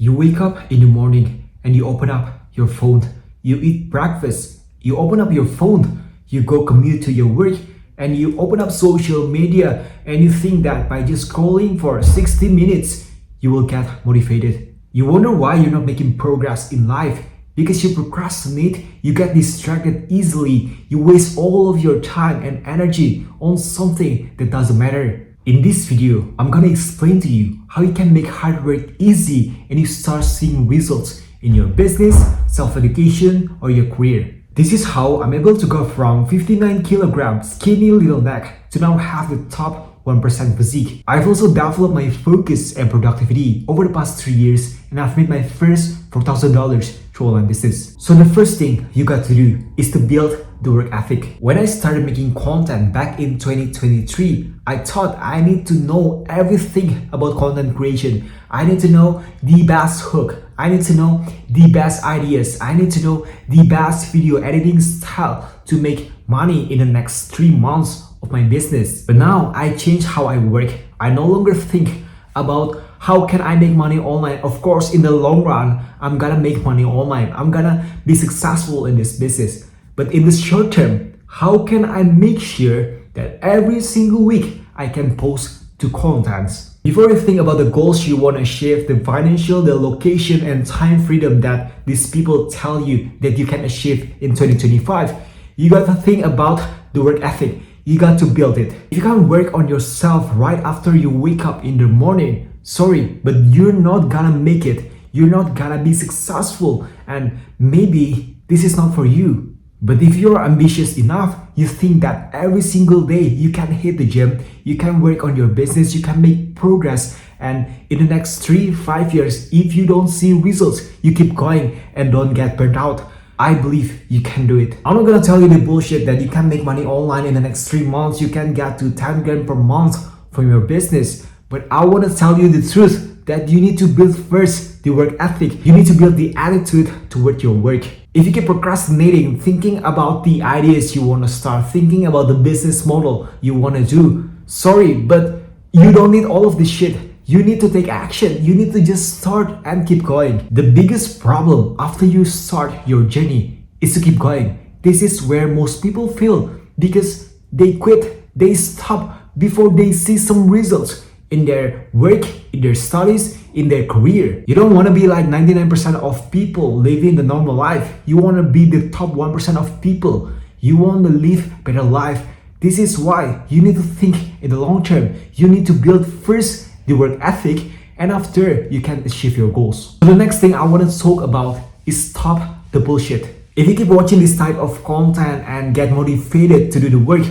You wake up in the morning and you open up your phone. You eat breakfast. You open up your phone. You go commute to your work and you open up social media and you think that by just scrolling for 60 minutes, you will get motivated. You wonder why you're not making progress in life because you procrastinate, you get distracted easily, you waste all of your time and energy on something that doesn't matter. In this video, I'm gonna explain to you how you can make hard work easy and you start seeing results in your business, self-education, or your career. This is how I'm able to go from 59 kilograms skinny little neck to now have the top 1% physique. I've also developed my focus and productivity over the past 3 years and I've made my first $4,000 through online business. So the first thing you got to do is to build the work ethic. When I started making content back in 2023, I thought I need to know everything about content creation. I need to know the best hook. I need to know the best ideas. I need to know the best video editing style to make money in the next 3 months of my business. But now I changed how I work. I no longer think about how can I make money online. Of course, in the long run, I'm gonna make money online. I'm gonna be successful in this business. But in the short term, how can I make sure that every single week I can post 2 contents? Before you think about the goals you want to achieve, the financial, the location, and time freedom that these people tell you that you can achieve in 2025, you got to think about the work ethic. You got to build it. If you can't work on yourself right after you wake up in the morning, sorry, but you're not gonna make it. You're not gonna be successful, and maybe this is not for you. But if you're ambitious enough, you think that every single day you can hit the gym, you can work on your business, you can make progress, and in the next 3-5 years, if you don't see results, you keep going and don't get burnt out. I believe you can do it. I'm not gonna tell you the bullshit that you can make money online in the next 3 months, you can get to 10 grand per month from your business. But I wanna tell you the truth that you need to build first the work ethic. You need to build the attitude toward your work. If you keep procrastinating, thinking about the ideas you want to start, thinking about the business model you want to do, sorry, but you don't need all of this shit. You need to take action. You need to just start and keep going. The biggest problem after you start your journey is to keep going. This is where most people fail because they quit, they stop before they see some results in their work, in their studies, in their career. You don't want to be like 99% of people living the normal life. You want to be the top 1% of people. You want to live better life. This is why you need to think in the long term. You need to build first the work ethic, and after you can achieve your goals. So the next thing I want to talk about is stop the bullshit. If you keep watching this type of content and get motivated to do the work,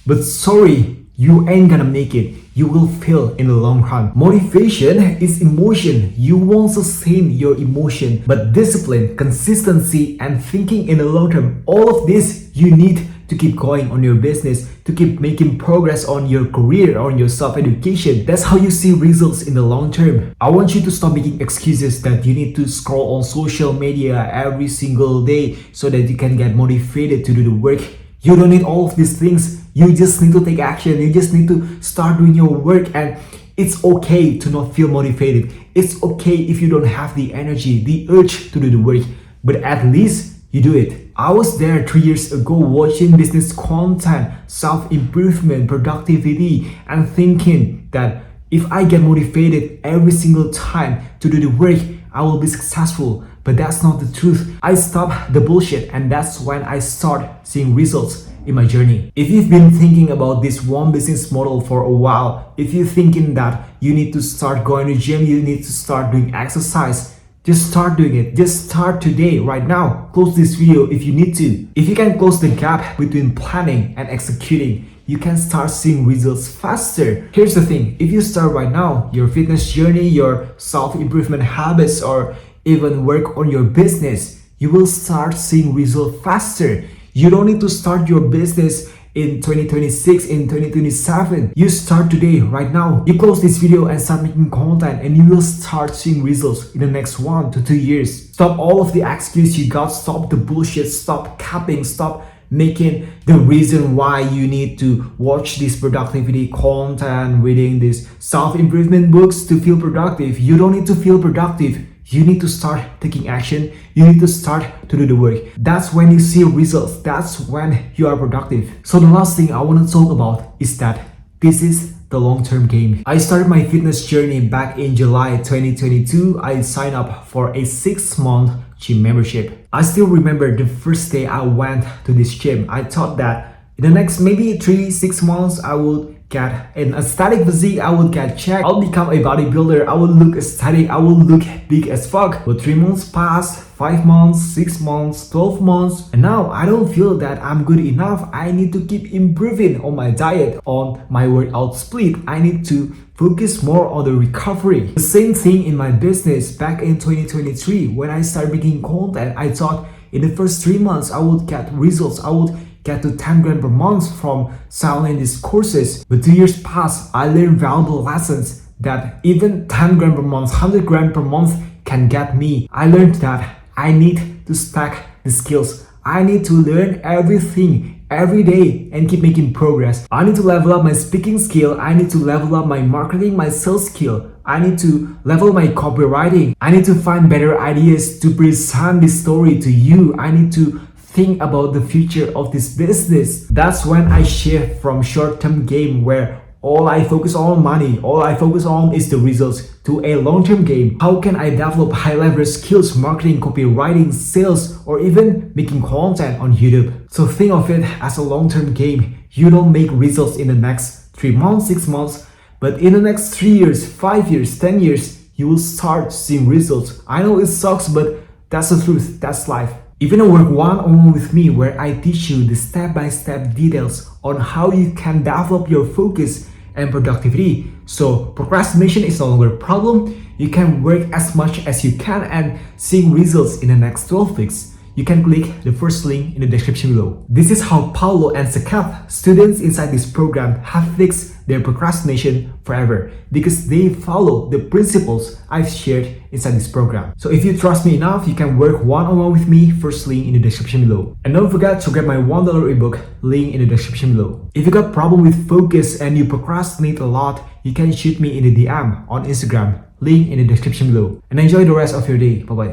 but sorry, you ain't gonna make it. You will fail in the long run. Motivation is emotion. You won't sustain your emotion, but discipline, consistency, and thinking in the long term, all of this you need to keep going on your business, to keep making progress on your career, on your self-education. That's how you see results in the long term. I want you to stop making excuses that you need to scroll on social media every single day so that you can get motivated to do the work. You don't need all of these things. You just need to take action. You just need to start doing your work, and it's okay to not feel motivated. It's okay if you don't have the energy, the urge to do the work, but at least you do it. I was there 3 years ago watching business content, self-improvement, productivity, and thinking that if I get motivated every single time to do the work, I will be successful. But that's not the truth. I stopped the bullshit, and that's when I start seeing results in my journey. If you've been thinking about this one business model for a while, if you're thinking that you need to start going to gym, you need to start doing exercise, just start doing it. Just start today, right now. Close this video if you need to. If you can close the gap between planning and executing, you can start seeing results faster. Here's the thing, if you start right now, your fitness journey, your self-improvement habits, or even work on your business, you will start seeing results faster. You don't need to start your business in 2026, in 2027. You start today, right now. You close this video and start making content, and you will start seeing results in the next 1 to 2 years. Stop all of the excuses you got. Stop the bullshit. Stop capping. Stop making the reason why you need to watch this productivity content, reading these self-improvement books to feel productive. You don't need to feel productive. you need to start taking action. You need to start to do the work. That's when you see results. That's when you are productive. So the last thing I want to talk about is that this is the long-term game. I started my fitness journey back in July 2022. I signed up for a 6-month gym membership. I still remember the first day I went to this gym. I thought that in the next maybe 3-6 months I would get an aesthetic physique, I would get checked, I'll become a bodybuilder, I will look aesthetic, I will look big as fuck. But 3 months passed, 5 months, 6 months, 12 months, and now I don't feel that I'm good enough. I need to keep improving on my diet, on my workout split. I need to focus more on the recovery. The same thing in my business back in 2023 when I started making content. I thought in the first 3 months I would get results, I would get to 10 grand per month from selling these courses. But 2 years passed, I learned valuable lessons that even 10 grand per month, 100 grand per month can get me. I learned that I need to stack the skills. I need to learn everything every day and keep making progress. I need to level up my speaking skill. I need to level up my marketing, my sales skill. I need to level my copywriting. I need to find better ideas to present this story to you. I need to think about the future of this business. That's when I shift from short-term game where all I focus on money, all I focus on is the results, to a long-term game. How can I develop high-level skills, marketing, copywriting, sales, or even making content on YouTube? So think of it as a long-term game. You don't make results in the next 3 months, 6 months, but in the next 3 years, 5 years, 10 years, you will start seeing results. I know it sucks, but that's the truth, that's life. Even work one-on-one with me where I teach you the step-by-step details on how you can develop your focus and productivity. So procrastination is no longer a problem. You can work as much as you can and see results in the next 12 weeks. You can click the first link in the description below. This is how Paulo and Sekap, students inside this program, have fixed their procrastination forever because they follow the principles I've shared inside this program. So if you trust me enough, you can work one-on-one with me, first link in the description below. And don't forget to grab my $1 ebook, link in the description below. If you got problem with focus and you procrastinate a lot, you can shoot me in the DM on Instagram, link in the description below. And enjoy the rest of your day. Bye-bye.